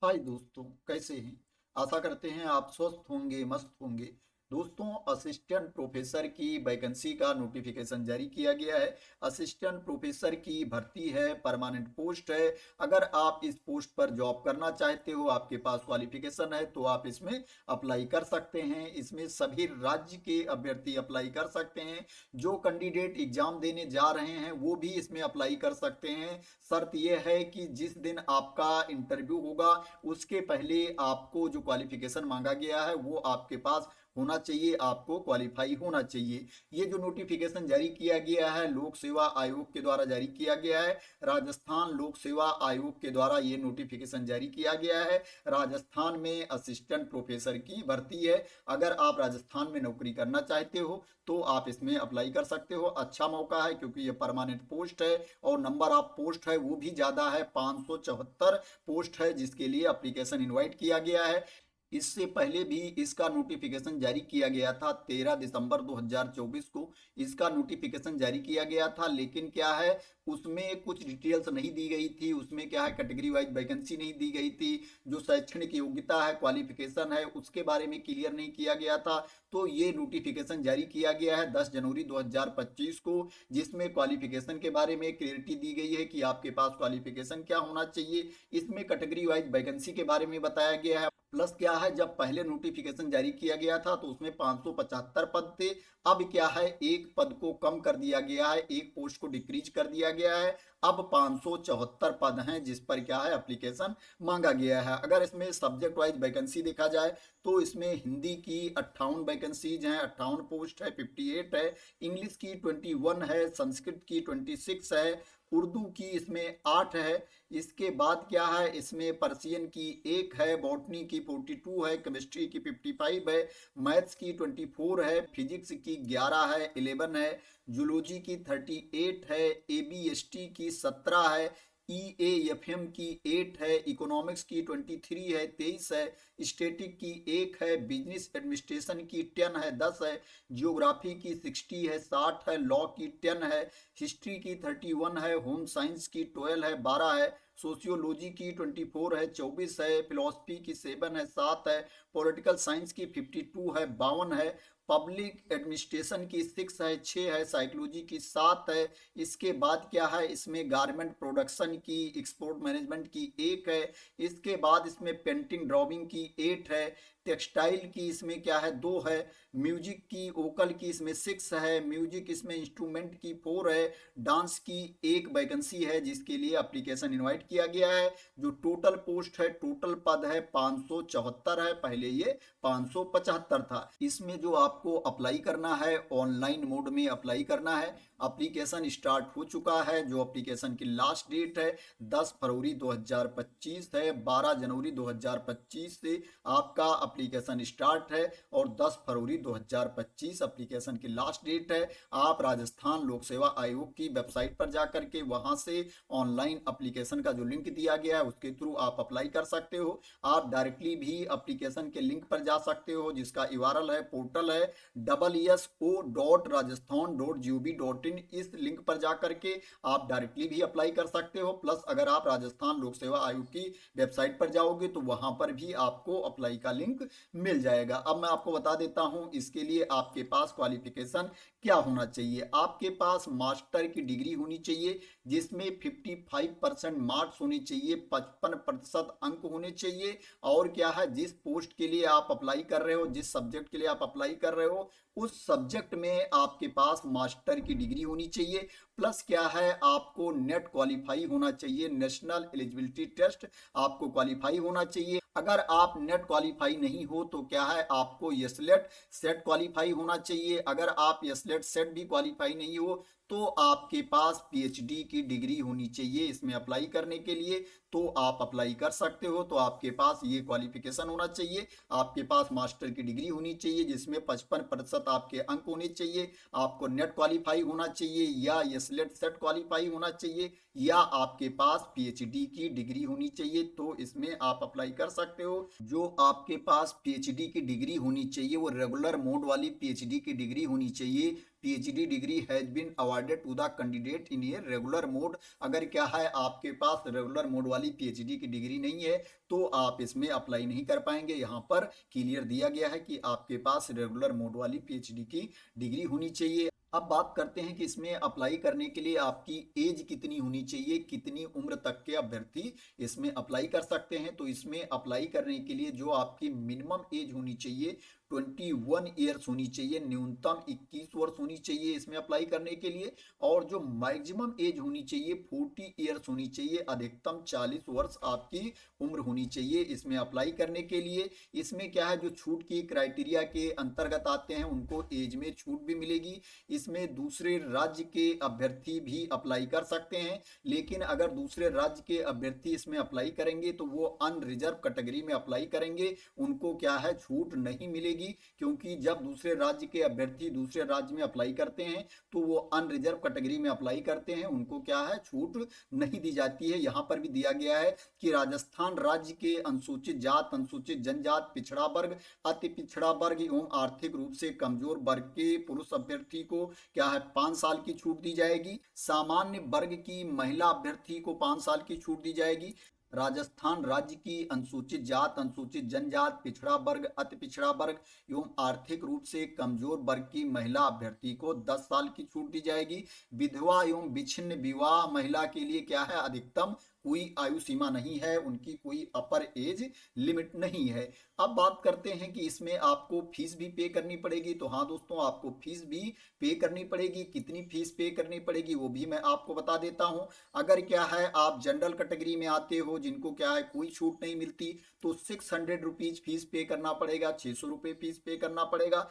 हाय दोस्तों, कैसे हैं। आशा करते हैं आप स्वस्थ होंगे, मस्त होंगे। दोस्तों, असिस्टेंट प्रोफेसर की वैकेंसी का नोटिफिकेशन जारी किया गया है। असिस्टेंट प्रोफेसर की भर्ती है, परमानेंट पोस्ट है। अगर आप इस पोस्ट पर जॉब करना चाहते हो, आपके पास क्वालिफिकेशन है, तो आप इसमें अप्लाई कर सकते हैं। इसमें सभी राज्य के अभ्यर्थी अप्लाई कर सकते हैं। जो कैंडिडेट एग्जाम देने जा रहे हैं वो भी इसमें अप्लाई कर सकते हैं। शर्त यह है कि जिस दिन आपका इंटरव्यू होगा उसके पहले आपको जो क्वालिफिकेशन मांगा गया है वो आपके पास होना चाहिए, आपको क्वालिफाई होना चाहिए। ये जो नोटिफिकेशन जारी किया गया है लोक सेवा आयोग के द्वारा जारी किया गया है। राजस्थान लोक सेवा आयोग के द्वारा ये नोटिफिकेशन जारी किया गया है। राजस्थान में असिस्टेंट प्रोफेसर की भर्ती है। अगर आप राजस्थान में नौकरी करना चाहते हो तो आप इसमें अप्लाई कर सकते हो। अच्छा मौका है क्योंकि ये परमानेंट पोस्ट है और नंबर ऑफ पोस्ट है वो भी ज़्यादा है, 574 पोस्ट है जिसके लिए अप्लीकेशन इनवाइट किया गया है। इससे पहले भी इसका नोटिफिकेशन जारी किया गया था 13 दिसंबर 2024 को। इसका नोटिफिकेशन जारी किया गया था, लेकिन क्या है उसमें कुछ डिटेल्स नहीं दी गई थी। उसमें क्या है कैटेगरी वाइज वैकेंसी नहीं दी गई थी। जो शैक्षणिक योग्यता है, क्वालिफिकेशन है, उसके बारे में क्लियर नहीं किया गया था। तो ये नोटिफिकेशन जारी किया गया है 10 जनवरी 2025 को, जिसमें क्वालिफिकेशन के बारे में क्लियरिटी दी गई है कि आपके पास क्वालिफिकेशन क्या होना चाहिए। इसमें कैटेगरी वाइज वैकेंसी के बारे में बताया गया है। प्लस क्या है, जब पहले नोटिफिकेशन जारी किया गया था तो उसमें 575 पद थे। अब क्या है, एक पद को कम कर दिया गया है, एक पोस्ट को डिक्रीज कर दिया गया है। अब 574 पद हैं जिस पर क्या है एप्लीकेशन मांगा गया है। अगर इसमें सब्जेक्ट वाइज वैकेंसी देखा जाए तो इसमें हिंदी की 58 वैकेंसीज हैं, 58 पोस्ट है, 58 है। इंग्लिश की 21 है, संस्कृत की 26 है, उर्दू की इसमें 8 है। इसके बाद क्या है, इसमें पर्सियन की 1 है, बॉटनी की 42 है, केमिस्ट्री की 55 है, मैथ्स की 24 है, फिजिक्स की 11 है, 11 है, जूलॉजी की 38 है, एबीएसटी की 17 है, ईएएफएम की 8 है, इकोनॉमिक्स की 23 है, 23 है, स्टेटिक की 1 है, बिजनेस एडमिनिस्ट्रेशन की 10 है, 10 है, जियोग्राफी की 60 है, 60 है, लॉ की 10 है, हिस्ट्री की 31 है, होम साइंस की 12 है, 12 है, सोशियोलॉजी की 24 है, 24 है, फिलोसफी की 7 है, 7 है, पॉलिटिकल साइंस की 52 है, 52 है, पब्लिक एडमिनिस्ट्रेशन की 6 है, 6 है, साइकोलॉजी की 7 है। इसके बाद क्या है, इसमें गारमेंट प्रोडक्शन की, एक्सपोर्ट मैनेजमेंट की 1 है। इसके बाद इसमें पेंटिंग ड्राइंग की 8 है, टेक्सटाइल की इसमें क्या है 2 है, म्यूजिक की वोकल की इसमें 6 है, म्यूजिक इसमें इंस्ट्रूमेंट की 4 है, डांस की 1 वैकेंसी है जिसके लिए एप्लीकेशन इनवाइट किया गया है। जो टोटल पोस्ट है, टोटल पद है 574 है, पहले ये 575 था। इसमें जो आपको अप्लाई करना है ऑनलाइन मोड में अप्लाई करना है। एप्लीकेशन स्टार्ट हो चुका है। जो एप्लीकेशन की लास्ट डेट है 10 फरवरी 2025 है। 12 जनवरी 2025 से आपका एप्लीकेशन स्टार्ट है और 10 फरवरी 2025 एप्लीकेशन की लास्ट डेट है। आप राजस्थान लोक सेवा आयोग की वेबसाइट पर जाकर के वहां से ऑनलाइन एप्लीकेशन का जो लिंक दिया गया है उसके थ्रू आप अप्लाई कर सकते हो। आप डायरेक्टली भी एप्लीकेशन के लिंक पर जा सकते हो जिसका यूआरएल है, पोर्टल है eso.rajasthan.gov.in। इस लिंक पर जाकर के आप डायरेक्टली भी अप्लाई कर सकते हो। प्लस अगर आप राजस्थान लोक सेवा आयोग की वेबसाइट पर जाओगे तो वहां पर भी आपको अप्लाई का लिंक मिल जाएगा। अब मैं आपको बता देता हूं इसके लिए आपके पास क्वालिफिकेशन क्या होना चाहिए। आपके पास मास्टर की डिग्री होनी चाहिए जिसमें 55% मार्क्स होने चाहिए, 55% अंक होने चाहिए। और क्या है, जिस पोस्ट के लिए आप अप्लाई कर रहे हो, जिस सब्जेक्ट के लिए आप अप्लाई कर रहे हो उस सब्जेक्ट में आपके पास मास्टर की डिग्री होनी चाहिए। प्लस क्या है, आपको नेट क्वालिफाई होना चाहिए, नेशनल एलिजिबिलिटी टेस्ट आपको क्वालिफाई होना चाहिए। अगर आप नेट क्वालिफाई नहीं हो तो क्या है, आपको एसलेट सेट क्वालिफाई होना चाहिए। अगर आप एसलेट सेट भी क्वालिफाई नहीं हो तो आपके पास पीएचडी की डिग्री होनी चाहिए इसमें अप्लाई करने के लिए। तो आप अप्लाई कर सकते हो। तो आपके पास ये क्वालिफिकेशन होना चाहिए, आपके पास मास्टर की डिग्री होनी चाहिए जिसमें 55% आपके अंक होने चाहिए, आपको नेट क्वालिफाई होना चाहिए या स्लेट सेट क्वालिफाई होना चाहिए या आपके पास पीएचडी की डिग्री होनी चाहिए, तो इसमें आप अप्लाई कर सकते हो। जो आपके पास पीएचडी की डिग्री होनी चाहिए वो रेगुलर मोड वाली पीएचडी की डिग्री होनी चाहिए। PhD degree has been awarded to the candidate in a regular mode. अगर क्या है आपके पास रेगुलर मोड वाली पीएचडी की डिग्री नहीं है तो आप इसमें अप्लाई नहीं कर पाएंगे। यहाँ पर क्लियर दिया गया है कि आपके पास रेगुलर मोड वाली पीएचडी की डिग्री होनी चाहिए। अब बात करते हैं कि इसमें अप्लाई करने के लिए आपकी एज कितनी होनी चाहिए, कितनी उम्र तक के अभ्यर्थी इसमें अप्लाई कर सकते हैं। तो इसमें अप्लाई करने के लिए जो आपकी मिनिमम एज होनी चाहिए 21 ईयर्स होनी चाहिए, न्यूनतम 21 वर्ष होनी चाहिए इसमें अप्लाई करने के लिए। और जो मैक्सिमम एज होनी चाहिए 40 ईयर्स होनी चाहिए, अधिकतम 40 वर्ष आपकी उम्र होनी चाहिए इसमें अप्लाई करने के लिए। इसमें क्या है, जो छूट की क्राइटेरिया के अंतर्गत आते हैं उनको एज में छूट भी मिलेगी। इसमें दूसरे राज्य के अभ्यर्थी भी अप्लाई कर सकते हैं, लेकिन अगर दूसरे राज्य के अभ्यर्थी इसमें अप्लाई करेंगे तो वो अनरिजर्व कैटेगरी में अप्लाई करेंगे, उनको क्या है छूट नहीं मिलेगी। क्योंकि जब दूसरे राज्य के अभ्यर्थी दूसरे राज्य में अप्लाई करते हैं तो वो अनरिजर्व कैटेगरी में अप्लाई करते हैं, उनको क्या है छूट नहीं दी जाती है। यहाँ पर भी दिया गया है कि राजस्थान राज्य के अनुसूचित जात, अनुसूचित जनजात, पिछड़ा वर्ग, अति पिछड़ा वर्ग एवं आर्थिक रूप से कमजोर वर्ग के पुरुष अभ्यर्थी को क्या है 5 साल की छूट दी जाएगी। सामान्य वर्ग की महिला अभ्यर्थी को 5 साल की छूट दी जाएगी। राजस्थान राज्य की अनुसूचित जात, अनुसूचित जनजात, पिछड़ा वर्ग, अति पिछड़ा वर्ग एवं आर्थिक रूप से कमजोर वर्ग की महिला अभ्यर्थी को 10 साल की छूट दी जाएगी। विधवा एवं विच्छिन्न विवाह महिला के लिए क्या है, अधिकतम कोई आयु सीमा नहीं है, उनकी कोई अपर एज लिमिट नहीं है। अब बात करते हैं कि इसमें आपको फीस भी पे करनी पड़ेगी। तो हाँ दोस्तों, आपको फीस भी पे करनी पड़ेगी। कितनी फीस पे करनी पड़ेगी वो भी मैं आपको बता देता हूं। अगर क्या है आप जनरल कैटेगरी में आते हो जिनको क्या है कोई छूट नहीं मिलती तो 600 रुपीज फीस पे करना पड़ेगा, 600 रुपये फीस पे करना पड़ेगा।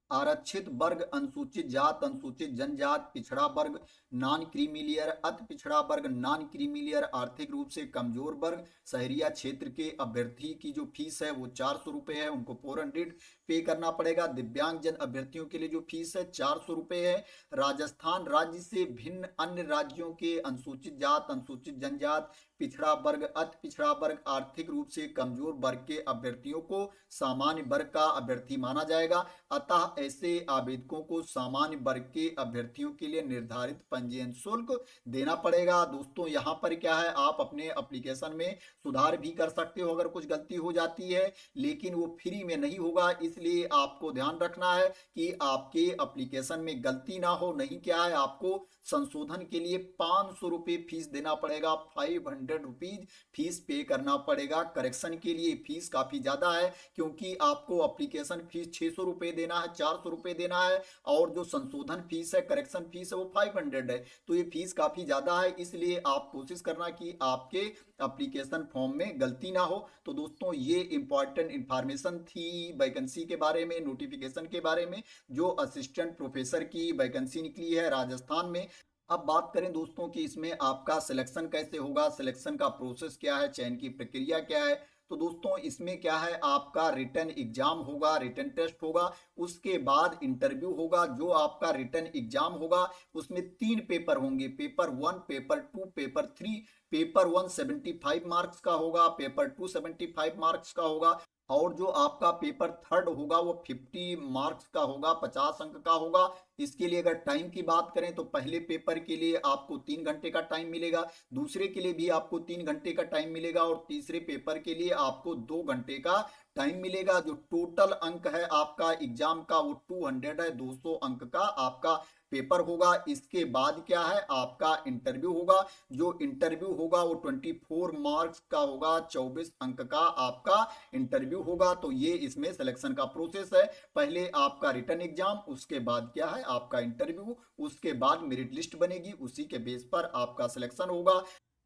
आरक्षित वर्ग, अनुसूचित जात, अनुसूचित जनजात, पिछड़ा वर्ग, नॉन क्रीमिलियर, अति पिछड़ा वर्ग, नॉन क्रीमिलियर, आर्थिक रूप से कमजोर वर्ग, शहरिया क्षेत्र के अभ्यर्थी की जो फीस है वो 400 रुपये है, उनको 400 पे करना पड़ेगा। दिव्यांग जन अभ्यर्थियों के लिए जो फीस है 400 रुपये है। राजस्थान राज्य से भिन्न अन्य राज्यों के अनुसूचित जात, अनुसूचित जनजात, पिछड़ा वर्ग, अति पिछड़ा वर्ग, आर्थिक रूप से कमजोर वर्ग के अभ्यर्थियों को सामान्य वर्ग का अभ्यर्थी माना जाएगा। अतः ऐसे आवेदकों को सामान्य वर्ग के अभ्यर्थियों के लिए निर्धारित पंजीयन शुल्क देना पड़ेगा। दोस्तों यहाँ पर क्या है, आप अपने एप्लीकेशन में सुधार भी कर सकते हो अगर कुछ गलती हो जाती है, लेकिन वो फ्री में नहीं होगा। इसलिए आपको ध्यान रखना है कि आपके एप्लीकेशन में गलती ना हो। नहीं क्या है, आपको संशोधन के लिए 500 रुपये फीस देना पड़ेगा, 500 रुपीज फीस पे करना पड़ेगा। करेक्शन के लिए फीस काफी ज्यादा है क्योंकि आपको एप्लीकेशन फीस 600 रुपये देना है, 400 रुपये देना है, और जो संशोधन फीस है, करेक्शन फीस है वो 500 है। तो ये फीस काफी ज्यादा है, इसलिए आप कोशिश करना कि आपके एप्लीकेशन फॉर्म में गलती ना हो। तो दोस्तों ये इंपॉर्टेंट इंफॉर्मेशन थी वैकेंसी के बारे में, नोटिफिकेशन के बारे में, जो असिस्टेंट प्रोफेसर की वैकेंसी निकली है राजस्थान में। अब बात करें दोस्तों कि इसमें आपका सिलेक्शन कैसे होगा, सिलेक्शन का प्रोसेस क्या है, चयन की प्रक्रिया क्या है। तो दोस्तों इसमें क्या है, आपका रिटन एग्जाम होगा, रिटन टेस्ट होगा, उसके बाद इंटरव्यू होगा। जो आपका रिटन एग्जाम होगा उसमें 3 पेपर होंगे, paper 1, paper 2, paper 3। Paper 1 75 marks का होगा, पेपर 2 75 मार्क्स का होगा, और जो आपका पेपर 3 होगा वो 50 मार्क्स का होगा, 50 अंक का होगा। इसके लिए अगर टाइम की बात करें तो पहले पेपर के लिए आपको 3 घंटे का टाइम मिलेगा, दूसरे के लिए भी आपको 3 घंटे का टाइम मिलेगा, और तीसरे पेपर के लिए आपको 2 घंटे का टाइम मिलेगा। जो टोटल अंक है आपका एग्जाम का वो 200 है, 200 अंक का आपका पेपर होगा। इसके बाद क्या है, आपका इंटरव्यू होगा। जो इंटरव्यू होगा वो 24 मार्क्स का होगा, 24 अंक का आपका इंटरव्यू होगा। तो ये इसमें सिलेक्शन का प्रोसेस है। पहले आपका रिटन एग्जाम, उसके बाद क्या है आपका इंटरव्यू, उसके बाद मेरिट लिस्ट बनेगी, उसी के बेस पर आपका सिलेक्शन होगा।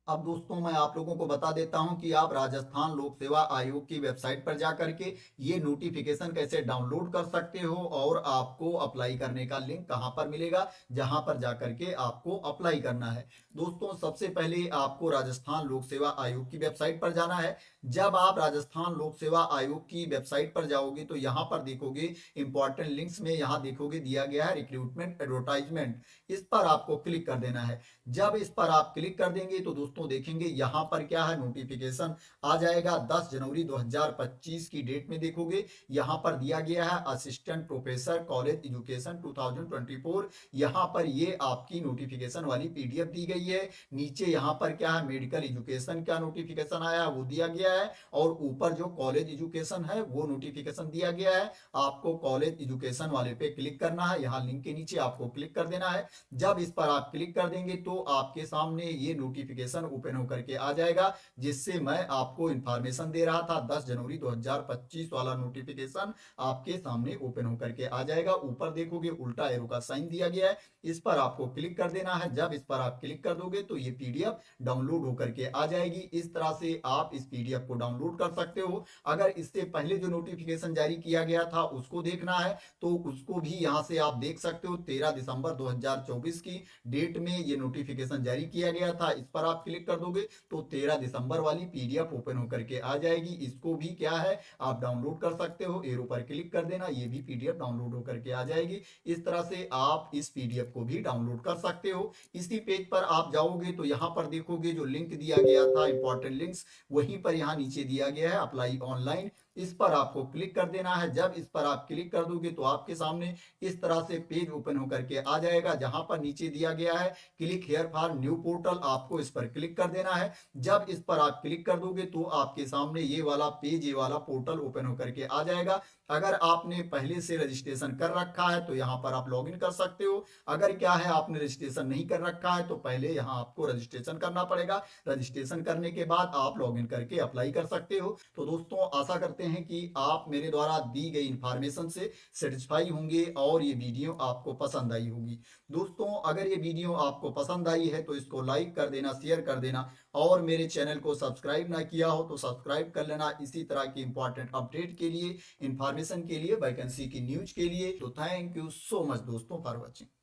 अब दोस्तों मैं आप लोगों को बता देता हूं कि आप राजस्थान लोक सेवा आयोग की वेबसाइट पर जा करके ये नोटिफिकेशन कैसे डाउनलोड कर सकते हो और आपको अप्लाई करने का लिंक कहां पर मिलेगा, जहां पर जा करके आपको अप्लाई करना है। दोस्तों सबसे पहले आपको राजस्थान लोक सेवा आयोग की वेबसाइट पर जाना है। जब आप राजस्थान लोक सेवा आयोग की वेबसाइट पर जाओगे तो यहाँ पर देखोगे इंपॉर्टेंट लिंक्स में यहाँ देखोगे दिया गया है रिक्रूटमेंट एडवर्टाइजमेंट, इस पर आपको क्लिक कर देना है। जब इस पर आप क्लिक कर देंगे तो दोस्तों देखेंगे यहाँ पर क्या है, नोटिफिकेशन आ जाएगा 10 जनवरी 2025 की डेट में। देखोगे यहाँ पर दिया गया है असिस्टेंट प्रोफेसर कॉलेज एजुकेशन 2024। यहाँ पर ये आपकी नोटिफिकेशन वाली पीडीएफ दी गई है। नीचे यहाँ पर क्या है, मेडिकल एजुकेशन का नोटिफिकेशन आया है वो दिया गया है, और ऊपर जो कॉलेज एजुकेशन है वो नोटिफिकेशन दिया गया है। आपको कॉलेज एजुकेशन वाले पे क्लिक करना है, यहाँ लिंक के नीचे आपको क्लिक कर देना है। जब इस पर आप क्लिक कर देंगे तो आपके सामने ये नोटिफिकेशन ओपन होकर के आ जाएगा, जिससे मैं आपको इंफॉर्मेशन दे रहा था। 10 जनवरी 2025 वाला नोटिफिकेशन आपके सामने ओपन होकर के आ जाएगा। ऊपर देखोगे उल्टा एरो का साइन दिया गया है, इस पर आपको क्लिक कर देना है। जब इस पर आप क्लिक कर दोगे तो ये पीडीएफ डाउनलोड होकर के आ जाएगी। इस तरह से आप इस पीडीएफ को डाउनलोड कर सकते हो। अगर इससे पहले जो नोटिफिकेशन जारी किया गया था उसको देखना है तो उसको भी यहाँ से आप देख सकते हो। 13 दिसंबर 2024 की डेट में ये नोटिफिकेशन जारी किया गया था। इस पर आप क्लिक कर दोगे तो 13 दिसंबर वाली पीडीएफ ओपन होकर के आ जाएगी। इसको भी क्या है, आप डाउनलोड कर सकते हो। एरो पर क्लिक कर देना, ये भी पीडीएफ डाउनलोड होकर के आ जाएगी। इस तरह से आप इस पीडीएफ को भी डाउनलोड कर सकते हो। इसी पेज पर आप जाओगे तो यहाँ पर देखोगे जो लिंक दिया गया था इंपॉर्टेंट लिंक्स, वहीं पर यहाँ नीचे दिया गया है अप्लाई ऑनलाइन, इस पर आपको क्लिक कर देना है। जब इस पर आप क्लिक कर दोगे तो आपके सामने इस तरह से पेज ओपन होकर के आ जाएगा, जहां पर नीचे दिया गया है click here for new portal, आपको इस पर क्लिक कर देना है। जब इस पर आप क्लिक कर दोगे तो आपके सामने ये वाला पेज, ये वाला पोर्टल ओपन होकर के आ जाएगा। अगर आपने पहले से रजिस्ट्रेशन कर रखा है तो यहाँ पर आप लॉगिन कर सकते हो। अगर क्या है आपने रजिस्ट्रेशन नहीं कर रखा है तो पहले यहाँ आपको रजिस्ट्रेशन करना पड़ेगा। रजिस्ट्रेशन करने के बाद आप लॉगिन करके अप्लाई कर सकते हो। तो दोस्तों आशा करते हैं कि आप मेरे द्वारा दी गई इंफॉर्मेशन से सेटिस्फाई होंगे और ये वीडियो आपको पसंद आई होगी। दोस्तों अगर ये वीडियो आपको पसंद आई है तो इसको लाइक कर देना, शेयर कर देना, और मेरे चैनल को सब्सक्राइब ना किया हो तो सब्सक्राइब कर लेना इसी तरह की इंपॉर्टेंट अपडेट के लिए, इंफॉर्मेशन के लिए, वैकेंसी की न्यूज के लिए। तो थैंक यू सो मच दोस्तों फॉर वॉचिंग।